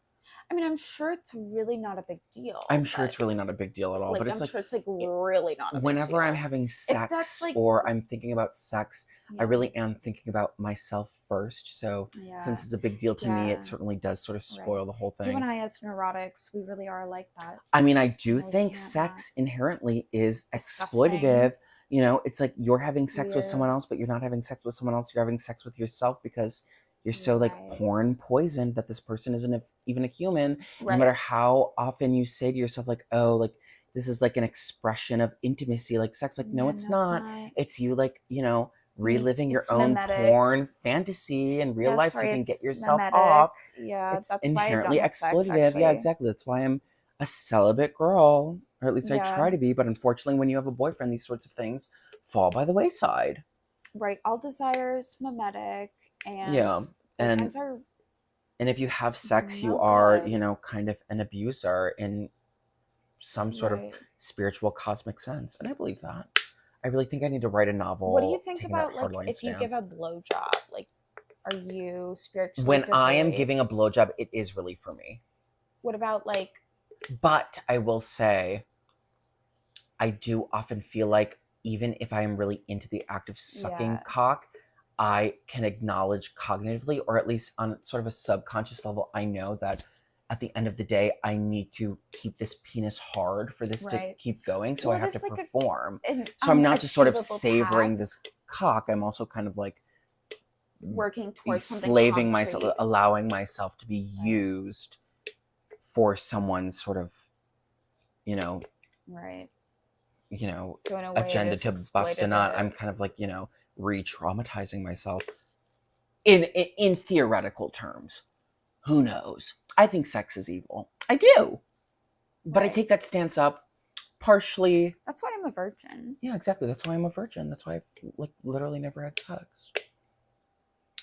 I mean, I'm sure it's really not a big deal. I'm sure it's really not a big deal at all. Like, but it's I'm sure it's like really not a big deal. Whenever I'm having sex or I'm thinking about sex, I really am thinking about myself first. So since it's a big deal to me, it certainly does sort of spoil the whole thing. You and I as neurotics, we really are like that. I mean, I do think sex inherently is exploitative. You know, it's like you're having sex with someone else, but you're not having sex with someone else. You're having sex with yourself because you're so like porn poisoned that this person isn't even a human. No matter how often you say to yourself like, oh, like this is like an expression of intimacy, like sex. Like, no, it's not. It's you like, you know, reliving your own porn fantasy in real life so you can get yourself off. Yeah, it's that's inherently why I don't have exploitative. sex, yeah, exactly. That's why a celibate girl, or at least I try Yeah. to be, but unfortunately when you have a boyfriend, these sorts of things fall by the wayside. Right. All desires mimetic, and Yeah. And boyfriends are if you have sex, you no are, good. kind of an abuser in some sort of Right. spiritual cosmic sense. And I believe that. I really think I need to write a What do you novel think taking that about like hardline if you give stance. a blowjob? Like, are you spiritually When I am devoid? giving a blowjob, it is really for me. What about like But I will say, I do often feel like even if I am really into the act of sucking yeah, cock, I can acknowledge cognitively, or at least on sort of a subconscious level, I know that at the end of the day, I need to keep this penis hard for this to right? keep going. So I Well, it have to is like perform. an So I'm not just sort of achievable savoring task, this cock. I'm also kind of like working towards something slaving myself, concrete. allowing myself to be Right. used for someone's sort of, you know, Right. you know, So in a way, it agenda is to bust a nut. I'm exploitative. kind of like, re-traumatizing myself in theoretical terms. Who knows? I think sex is evil. I do. But I Right. take that stance up partially. That's why I'm a virgin. Yeah, exactly. That's why I'm a virgin. That's why I've like literally never had sex.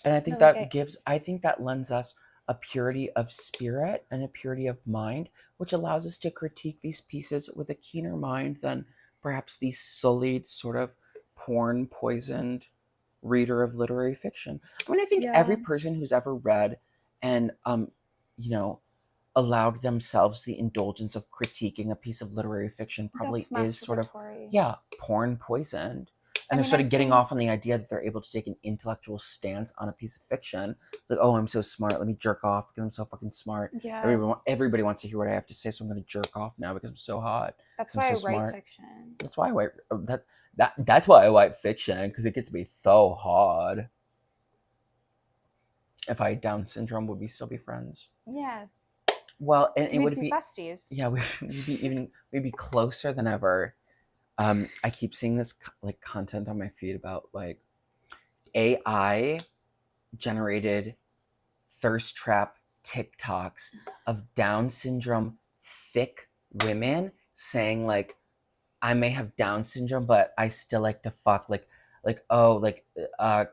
And I think No, like I think that lends us a purity of spirit and a purity of mind, which allows us to critique these pieces with a keener mind than perhaps the sullied, sort of porn poisoned reader of literary fiction. I mean, I think every yeah, person who's ever read and you know, allowed themselves the indulgence of critiquing a piece of literary fiction probably that's is sort of, masturbatory. yeah, porn poisoned. I And they're mean, sort I've of getting seen. off on the idea that they're able to take an intellectual stance on a piece of fiction. Like, oh, I'm so smart. Let me jerk off because I'm so fucking smart. Yeah, Everybody wants to hear what I have to say, so I'm going to jerk off now because I'm so hot. that's I'm why so I write smart. fiction. That's why I write that's why I write fiction, because it gets me so hard. If I had Down syndrome, would we still be friends? Yeah, Well, and it we'd would be be, besties. yeah, we'd be closer than ever. I keep seeing this like content on my feed about like AI generated thirst trap TikToks of Down syndrome thick women saying like, I may have Down syndrome, but I still like to fuck.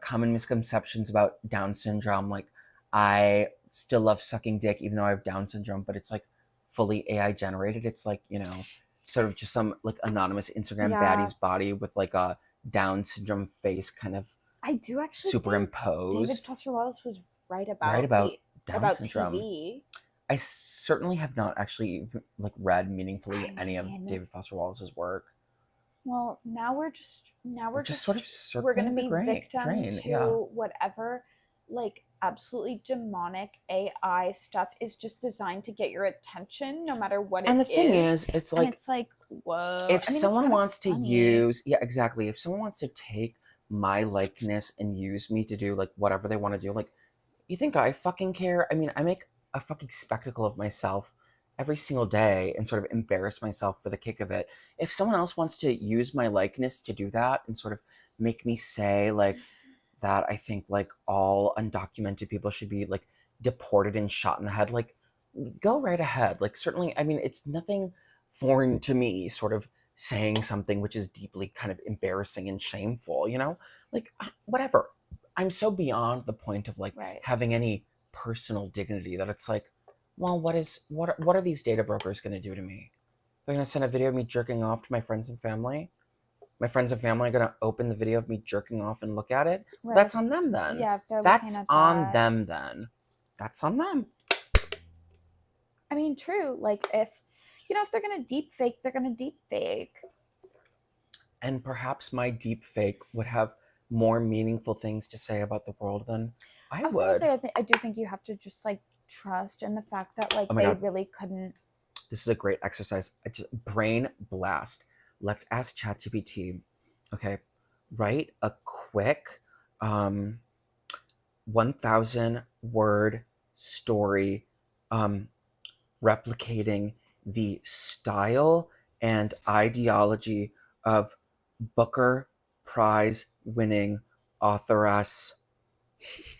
Common misconceptions about Down syndrome. Like, I still love sucking dick even though I have Down syndrome, but it's like fully AI generated. It's like, sort of just some like anonymous Instagram Yeah, baddie's body with like a Down syndrome face kind of I do actually think David superimposed, Foster Wallace was right right about about the Down about syndrome. TV. I certainly have not actually like read meaningfully I any of mean, David Foster Wallace's work. well, now We're we're just sort just of we're gonna circling the be victim drain. Yeah. to whatever like absolutely demonic AI stuff is just designed to get your attention, no matter what And it the thing is. is, it's And like, it's like, whoa. if I mean, it's someone kind of wants to funny. use, yeah, exactly. If someone wants to take my likeness and use me to do like whatever they want to do, like, you think I fucking care? I mean, I make a fucking spectacle of myself every single day and sort of embarrass myself for the kick of it. If someone else wants to use my likeness to do that and sort of make me say like that, I think like all undocumented people should be like deported and shot in the head, like, go right ahead. Like, certainly, I mean, it's nothing foreign to me sort of saying something which is deeply kind of embarrassing and shameful, like, whatever. I'm so beyond the point of like Right. having any personal dignity that it's like, well, what are these data brokers going to do to me? They're going to send a video of me jerking off to my friends and family. My friends and family are going to open the video of me jerking off and look at it. Right. That's on them then. Yeah, if they're looking That's at on that. them then. That's on them. I mean, true. Like if they're gonna deep fake, they're gonna deep fake. And perhaps my deep fake would have more meaningful things to say about the world than I I was gonna would. say I do think you have to just like trust in the fact that like Oh my they God. really couldn't. This is a great exercise. Brain blast. Let's ask ChatGPT. Okay, write a quick 1,000 word story replicating the style and ideology of Booker Prize winning authoress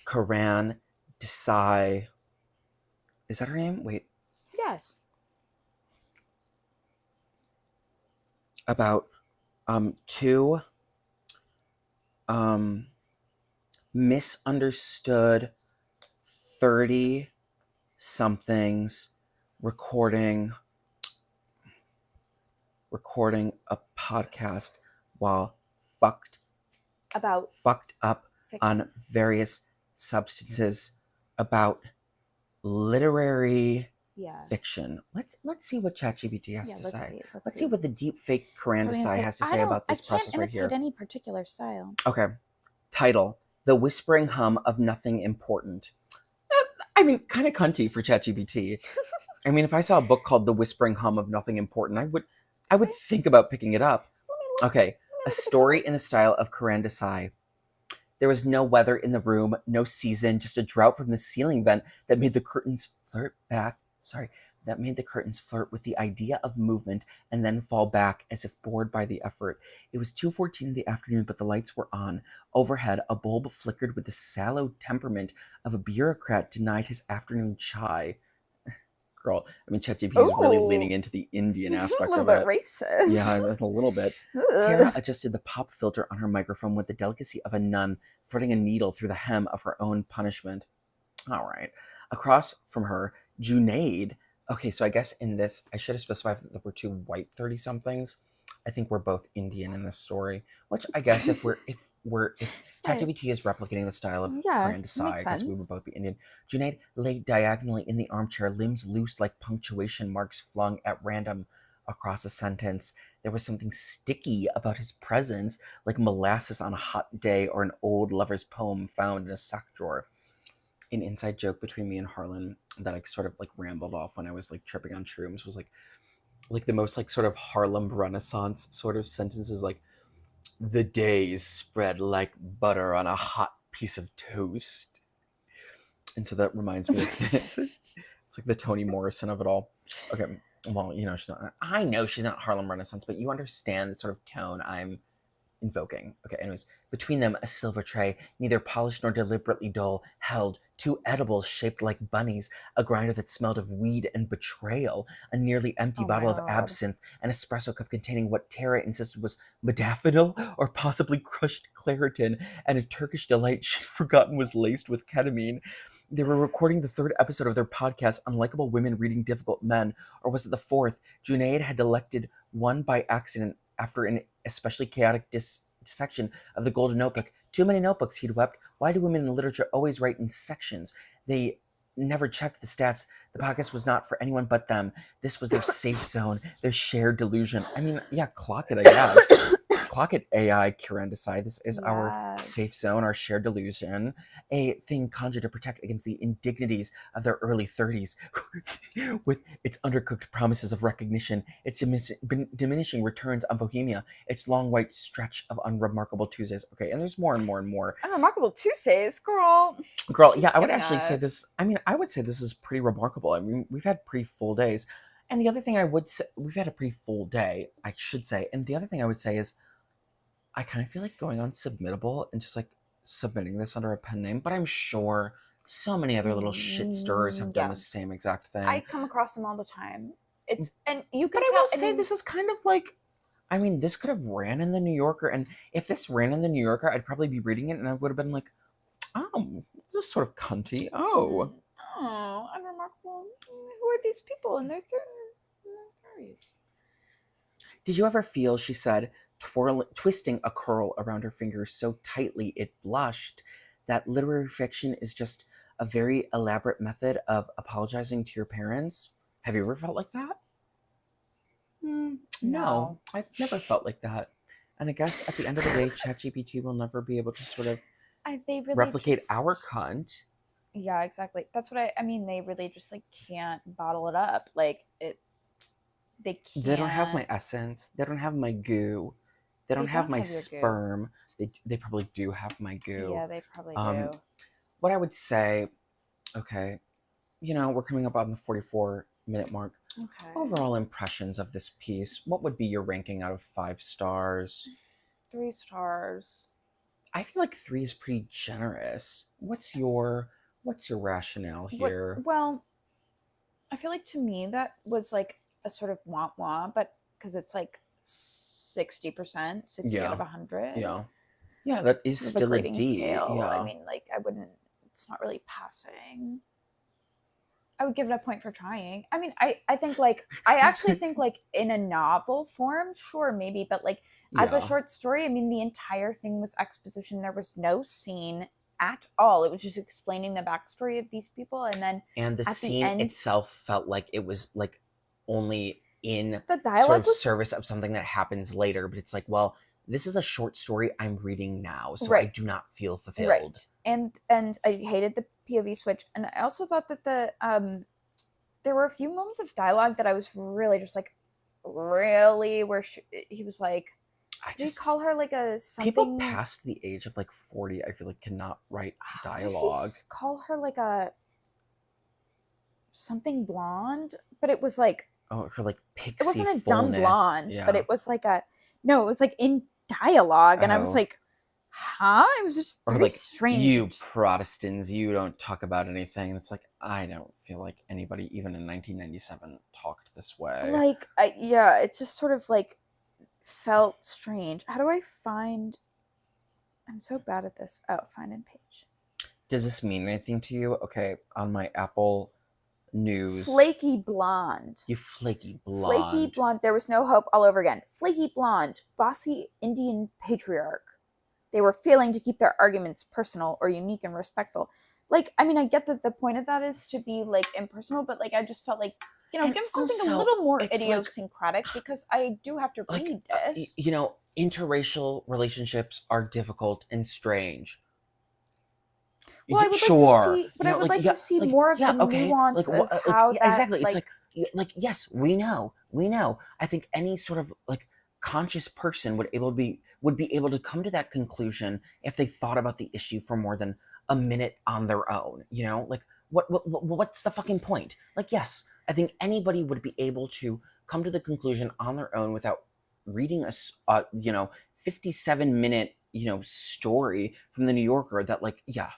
Kiran Desai. Is that her name? Wait. Yes. about two misunderstood 30 somethings recording a podcast while fucked About up fiction. on various substances about literary fiction. Let's see what ChatGPT has to say. Let's see what the deep fake Kiran Desai has to say about this process right here. I can't imitate any particular style. Okay. Title: The Whispering Hum of Nothing Important. I mean, kind of cunty for ChatGPT. I mean, if I saw a book called The Whispering Hum of Nothing Important, I would think about picking it up. Okay. A story in the style of Kiran Desai. There was no weather in the room, no season, just a drought from the ceiling vent that made the curtains flirt with the idea of movement and then fall back as if bored by the effort. It was 2:14 in the afternoon, but the lights were on. Overhead, a bulb flickered with the sallow temperament of a bureaucrat denied his afternoon chai. Girl, I mean, ChatGPT is really leaning into the Indian aspect of it. A little bit racist. Yeah, a little bit. Tara adjusted the pop filter on her microphone with the delicacy of a nun threading a needle through the hem of her own punishment. All right. Across from her, Junaid. Okay, so I guess in this, I should have specified that we're two white 30-somethings. I think we're both Indian in this story, which I guess if ChatGPT is replicating the style of Kiran Desai, because we would both be Indian. Junaid lay diagonally in the armchair, limbs loose like punctuation marks flung at random across a sentence. There was something sticky about his presence, like molasses on a hot day or an old lover's poem found in a sock drawer. An inside joke between me and Harlan that I sort of like rambled off when I was like tripping on shrooms was like the most like sort of Harlem Renaissance sort of sentences, like, the days spread like butter on a hot piece of toast. And so that reminds me of this. It's like the Toni Morrison of it all. Okay, well, you know, I know she's not Harlem Renaissance, but you understand the sort of tone I'm invoking. Okay, anyways, between them, a silver tray, neither polished nor deliberately dull, held two edibles shaped like bunnies, a grinder that smelled of weed and betrayal, a nearly empty bottle of absinthe, an espresso cup containing what Tara insisted was modafinil or possibly crushed Claritin, and a Turkish delight she'd forgotten was laced with ketamine. They were recording the third episode of their podcast, Unlikable Women Reading Difficult Men, or was it the fourth? Junaid had elected one by accident after an especially chaotic dissection of the Golden Notebook. Too many notebooks, he'd wept. Why do women in literature always write in sections? They never checked the stats. The podcast was not for anyone but them. This was their safe zone, their shared delusion. I mean, yeah, clock it, I guess. Clock it, AI, Kiran Desai. This is our safe zone, our shared delusion, a thing conjured to protect against the indignities of their early 30s, with its undercooked promises of recognition, its diminishing returns on Bohemia, its long white stretch of unremarkable Tuesdays. Okay, and there's more and more and more. Unremarkable Tuesdays, girl. Yeah, I would actually say this. I mean, I would say this is pretty remarkable. I mean, we've had pretty full days. And the other thing I would say, we've had a pretty full day, I should say. And the other thing I would say is, I kind of feel like going on Submittable and just like submitting this under a pen name, but I'm sure so many other little shit stirrers have done the same exact thing. I come across them all the time. And you can but I will say this is kind of like, I mean, this could have ran in the New Yorker, and if this ran in the New Yorker, I'd probably be reading it and I would have been like, oh, this is sort of cunty. Oh, unremarkable. Who are these people in their 30s? Did you ever feel, she said, twisting a curl around her finger so tightly it blushed, that literary fiction is just a very elaborate method of apologizing to your parents? Have you ever felt like that? No, I've never felt like that. And I guess at the end of the day, ChatGPT will never be able to sort of replicate our cunt. Yeah, exactly. That's what I mean. They really just like can't bottle it up. Like it. They can't. They don't have my essence. They don't have my goo. They don't have my sperm. They probably do have my goo. Yeah, they probably do. What I would say, okay, you know, we're coming up on the 44-minute mark. Okay. Overall impressions of this piece, what would be your ranking out of 5 stars? 3 stars. I feel like 3 is pretty generous. What's your rationale here? Well, I feel like to me that was like a sort of wah-wah, but because it's like 60%, 60 out of 100. Yeah, that is The still a grading D. scale. Yeah. I mean, like, I wouldn't, it's not really passing. I would give it a point for trying. I mean, I think, like, I actually think, like, in a novel form, sure, maybe, but, like, as a short story, I mean, the entire thing was exposition. There was no scene at all. It was just explaining the backstory of these people, and then the scene itself felt like it was, like, only in the dialogue was service of something that happens later, but it's like, well, this is a short story I'm reading now, so I do not feel fulfilled. And I hated the POV switch, and I also thought that there were a few moments of dialogue that I was really just like, really, where he was like, did he call her like a something? People past the age of like 40, I feel like, cannot write dialogue. Did he call her like a something blonde? But it was like, her like pixie. It wasn't a fullness. dumb blonde, but it was like it was like in dialogue, and I was like, huh? It was just very strange. You Protestants, you don't talk about anything. It's like, I don't feel like anybody, even in 1997, talked this way. Like, it just sort of like felt strange. How do I find? I'm so bad at this. Oh, find in page. Does this mean anything to you? Okay, on my Apple News. Flaky blonde. You flaky blonde. Flaky blonde. There was no hope. All over again. Flaky blonde. Bossy Indian patriarch. They were failing to keep their arguments personal or unique and respectful. Like, I mean, I get that the point of that is to be like impersonal, but like I just felt like, give something a little more idiosyncratic, like, because I do have to read this. Interracial relationships are difficult and strange. Well, I would like to see, more of the nuance of how that. Exactly. It's like yes, we know. I think any sort of like conscious person would be able to come to that conclusion if they thought about the issue for more than a minute on their own. Like what's the fucking point? Like, yes, I think anybody would be able to come to the conclusion on their own without reading a 57-minute story from the New Yorker that, like, yeah,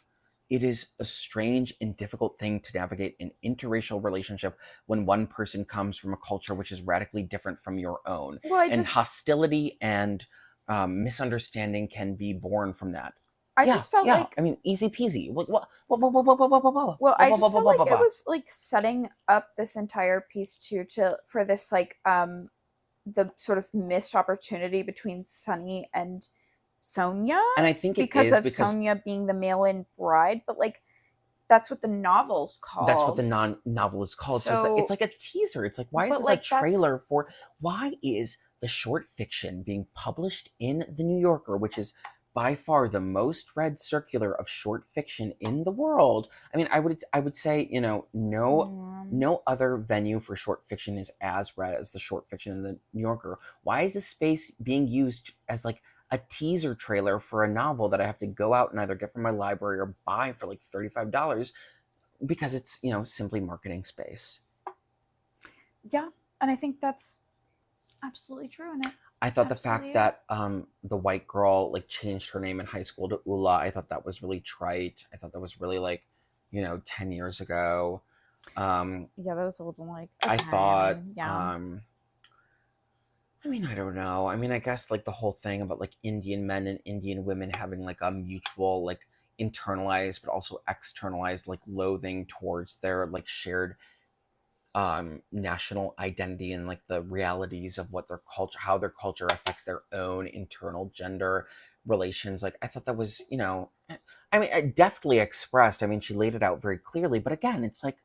it is a strange and difficult thing to navigate an interracial relationship when one person comes from a culture which is radically different from your own. And hostility and misunderstanding can be born from that. I just felt like, I mean, easy peasy. Well, I just felt like it was like setting up this entire piece for this like the sort of missed opportunity between Sunny and Sonia, and I think because Sonia being the mail-in bride, but like that's what the novel's called. That's what the novel is called. So it's like a teaser. It's like, why is this a trailer for? Why is the short fiction being published in the New Yorker, which is by far the most read circular of short fiction in the world? I mean, I would say, no other venue for short fiction is as read as the short fiction in the New Yorker. Why is this space being used as like a teaser trailer for a novel that I have to go out and either get from my library or buy for like $35 because it's, simply marketing space? Yeah, and I think that's absolutely true. And I thought the fact that the white girl like changed her name in high school to Ula, I thought that was really trite. I thought that was really like, 10 years ago. Yeah, that was a little like, okay, I thought, I mean, I don't know. I mean, I guess like the whole thing about like Indian men and Indian women having like a mutual, like internalized, but also externalized like loathing towards their like shared national identity and like the realities of what their culture, how their culture affects their own internal gender relations. Like, I thought that was, I mean, deftly expressed. I mean, she laid it out very clearly, but again, it's like,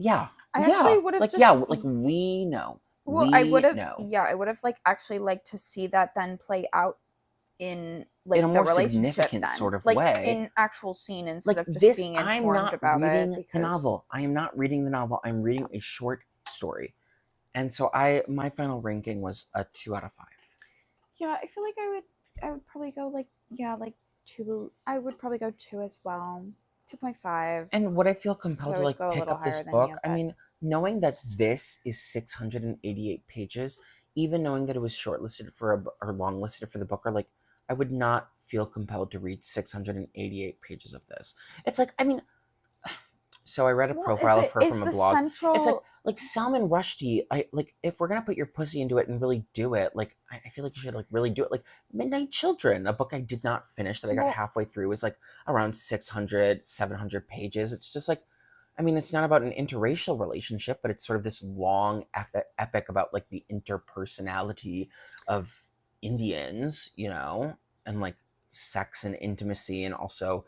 I actually would have like, like we know. Well, I would have, I would have like actually liked to see that then play out in like in a the more relationship significant then. sort of like, way, in actual scene instead like of just this, being I'm informed not about reading it. the novel. I am not reading the novel. I'm reading a short story, and so my final ranking was a 2 out of 5. Yeah, I feel like I would probably go like 2. I would probably go 2 as well, 2.5. And would I feel compelled to like pick up this book? I mean, knowing that this is 688 pages, even knowing that it was shortlisted for or longlisted for the Booker, like I would not feel compelled to read 688 pages of this. It's like, I mean, so I read a profile of her from a blog. It's like Salman Rushdie, if we're gonna put your pussy into it and really do it, like I feel like you should like really do it. Like Midnight Children, a book I did not finish that I got Well, halfway through, was like around 600, 700 pages. It's just like, I mean, it's not about an interracial relationship, but it's sort of this long epic about like the interpersonality of Indians, you know, and like sex and intimacy, and also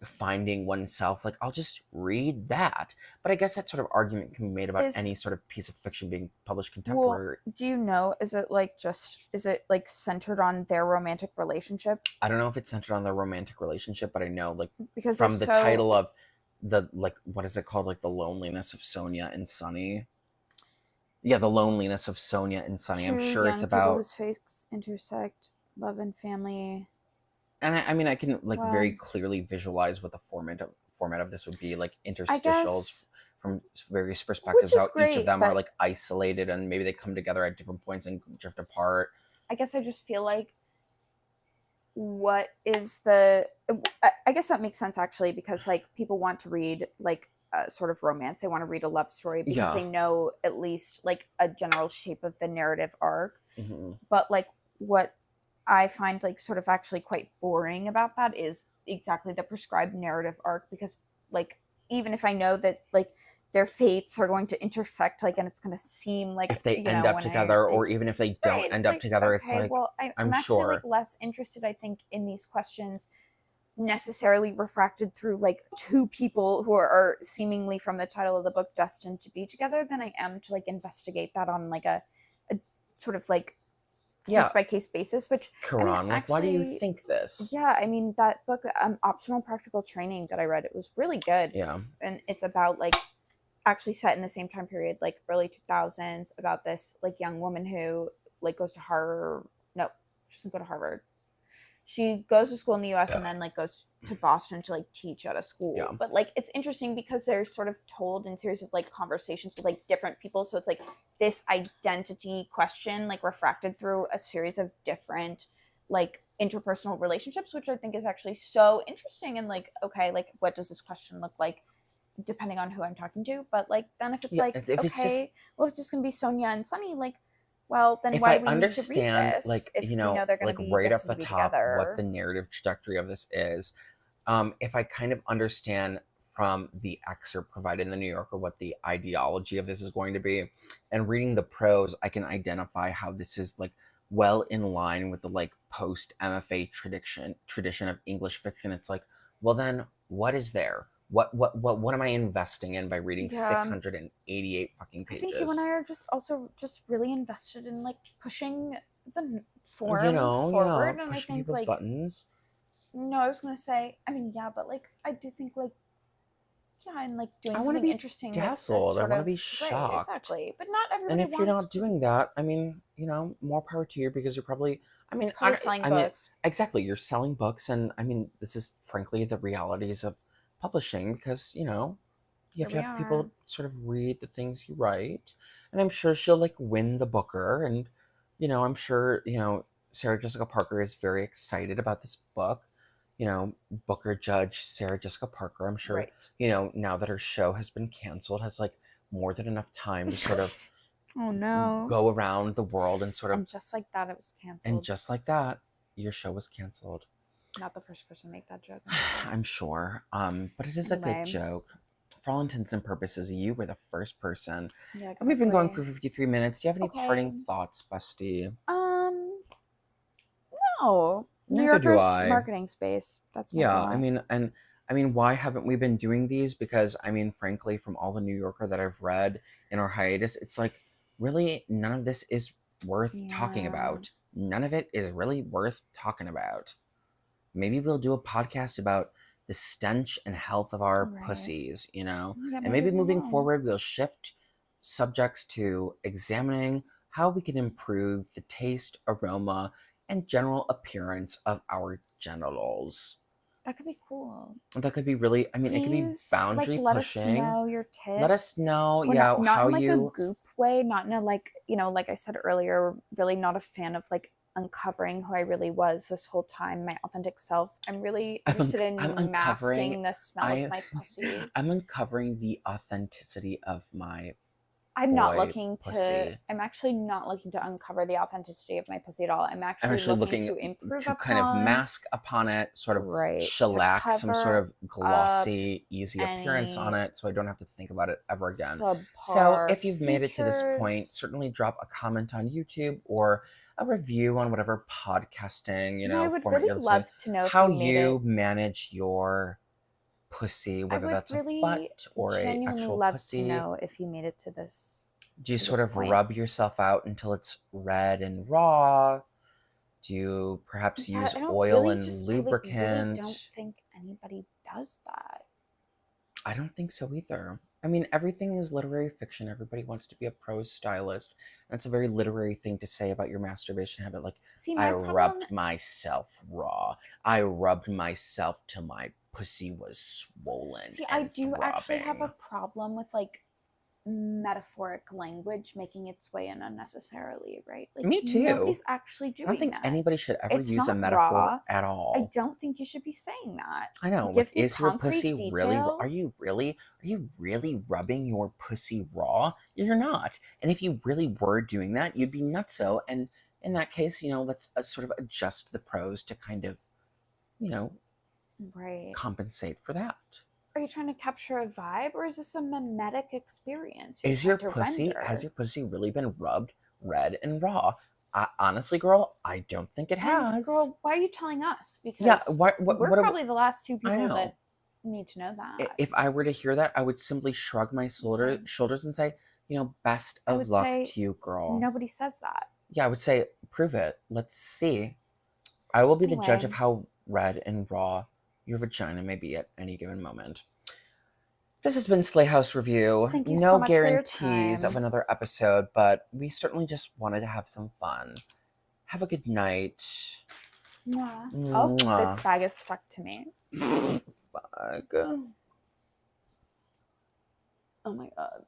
finding oneself. Like, I'll just read that. But I guess that sort of argument can be made about Is any sort of piece of fiction being published well, contemporary. do you know, is it like centered on their romantic relationship? I don't know if it's centered on their romantic relationship, but I know, like, Because from if the so, title of the, like, what is it called? Like, The Loneliness of Sonia and Sunny. Yeah, The Loneliness of Sonia and Sunny. I'm two sure young it's people about, whose fates intersect, love and family. and I mean, I can like Well, very clearly visualize what the format of this would be, like I interstitials guess, from various which perspectives, is how each of great, them are but like isolated and maybe they come together at different points and drift apart. I guess I just feel like what is I guess that makes sense actually, because like people want to read like a sort of romance, they want to read a love story because Yeah. they know at least like a general shape of the narrative arc. Mm-hmm. But like what I find like sort of actually quite boring about that is exactly the prescribed narrative arc, because like even if I know that like their fates are going to intersect, like, and it's going to seem like, If they you end know, up when together, I or even if they don't right, end it's up like, together, it's okay, like, well, I'm I'm actually like sure. less interested, I think, in these questions necessarily refracted through like two people who are seemingly, from the title of the book, destined to be together, than I am to like investigate that on like a sort of like Yeah, case by case basis. Which I mean, Kiran, like, why do you actually, think this? yeah, I mean that book, Optional Practical Training, that I read, it was really good. Yeah. And it's about like actually set in the same time period, like early 2000s, about this like young woman who like goes to Harvard. No, she doesn't go to Harvard. She goes to school in the US and then like goes to Boston to like teach at a school. Yeah. But like it's interesting because they're sort of told in series of like conversations with like different people. So it's like this identity question like refracted through a series of different like interpersonal relationships, which I think is actually so interesting. And like, okay, like what does this question look like depending on who I'm talking to? But like then if it's Yeah, like, if it's just, okay, well, it's just gonna be Sonia and Sunny, like, well, then if why I do we need to read understand, this like, if you we know know, they're going like to be right off destined the to be top, what the together? narrative trajectory of this is, if I kind of understand from the excerpt provided in the New Yorker what the ideology of this is going to be, and reading the prose, I can identify how this is like well in line with the like post MFA tradition of English fiction. It's like, well, then what is there? What am I investing in by reading Yeah, 688 fucking I think you and pages? I are just also just really invested in like pushing the You form know, yeah, forward. And I pushing think people's like, buttons. no, I was going to say, I mean, yeah, but like, I do think like, yeah, and like doing I want to something be interesting with this dazzled. I sort want to of, be right, shocked. exactly. But not And everybody if you're wants not doing that, I mean, you know, more power to you, because you're probably, I mean, probably selling I mean, books. exactly, you're selling books, and I mean, this is frankly the realities of publishing, because, you know, you Here have to we have are. people sort of read the things you write. And I'm sure she'll like win the Booker, and, you know, I'm sure, you know, Sarah Jessica Parker is very excited about this book. You know, Booker judge Sarah Jessica Parker, I'm sure, Right. you know, now that her show has been canceled, has like more than enough time to sort of Oh no. go around the world and sort of, And just like that, it was and canceled. just like that, your show was canceled. Not the first person to make that joke. I'm sure. But it is a Anyway. good joke. For all intents and purposes, you were the first person. Yeah, exactly. And we've been going for 53 minutes. Do you have any Okay. parting thoughts, Busty? No. New Neither do Yorker's I. marketing space. That's my Yeah, thought. I mean, why haven't we been doing these? Because I mean, frankly, from all the New Yorker that I've read in our hiatus, it's like really none of this is worth talking Yeah. about. None of it is really worth talking about. Maybe we'll do a podcast about the stench and health of our Right. pussies, you know? Yeah, And maybe we moving will. forward, we'll shift subjects to examining how we can improve the taste, aroma, and general appearance of our genitals. That could be cool. That could be really, I mean, it could be Please, boundary like, let pushing. us know your tips. Let us know, We're yeah, not how in like you. a goop way, not in a like, you know, like I said earlier, really not a fan of like uncovering who I really was this whole time, my authentic self. I'm really interested in masking the smell of my pussy. I'm uncovering the authenticity of my I'm not boy looking to. pussy. I'm actually not looking to uncover the authenticity of my pussy at all. I'm actually looking to improve to upon, kind of mask upon it, sort of right, shellac some sort cover of glossy, easy appearance on any it, so I don't have to think about it ever again. So subpar if you've made it to this point, features. certainly drop a comment on YouTube or a review on whatever podcasting, No, I would format really you're listening. love to know if How you made you it. manage your pussy, I whether would that's a really butt or a genuinely actual love pussy. to know if you made it to this. Do you to sort this of point. rub yourself out until it's red and raw? Do you perhaps Yeah, use I don't oil really and just lubricant? I really don't think anybody does that. I don't think so either. I mean, everything is literary fiction. Everybody wants to be a prose stylist. That's a very literary thing to say about your masturbation habit. Like, See, I my problem, rubbed myself raw. I rubbed myself till my pussy was swollen. See, and I do actually have a throbbing. problem with like metaphoric language making its way in unnecessarily, right? Like, Me too. nobody's actually doing I don't think that. anybody should ever It's use a not metaphor raw. at all. I don't think you should be saying that. I know. Give Like, me is your concrete pussy really? detail. Are you really rubbing your pussy raw? You're not. And if you really were doing that, you'd be nutso. And in that case, let's sort of adjust the prose to kind of, Right. compensate for that. Are you trying to capture a vibe, or is this a mimetic experience? Has your pussy really been rubbed red and raw? Honestly, girl, I don't think it has. And girl, why are you telling us? Because Yeah, we're probably the last two people that need to know that. If I were to hear that, I would simply shrug my shoulders and say, best of luck to you, girl. Nobody says that. Yeah, I would say, prove it. Let's see. I will be the judge of how red and raw your vagina may be at any given moment. This has been Slay House Review. Thank you no so much guarantees for your time. of another episode, but we certainly just wanted to have some fun. Have a good night. Mwah. Mwah. Oh, this bag is stuck to me. Fuck. Oh my god.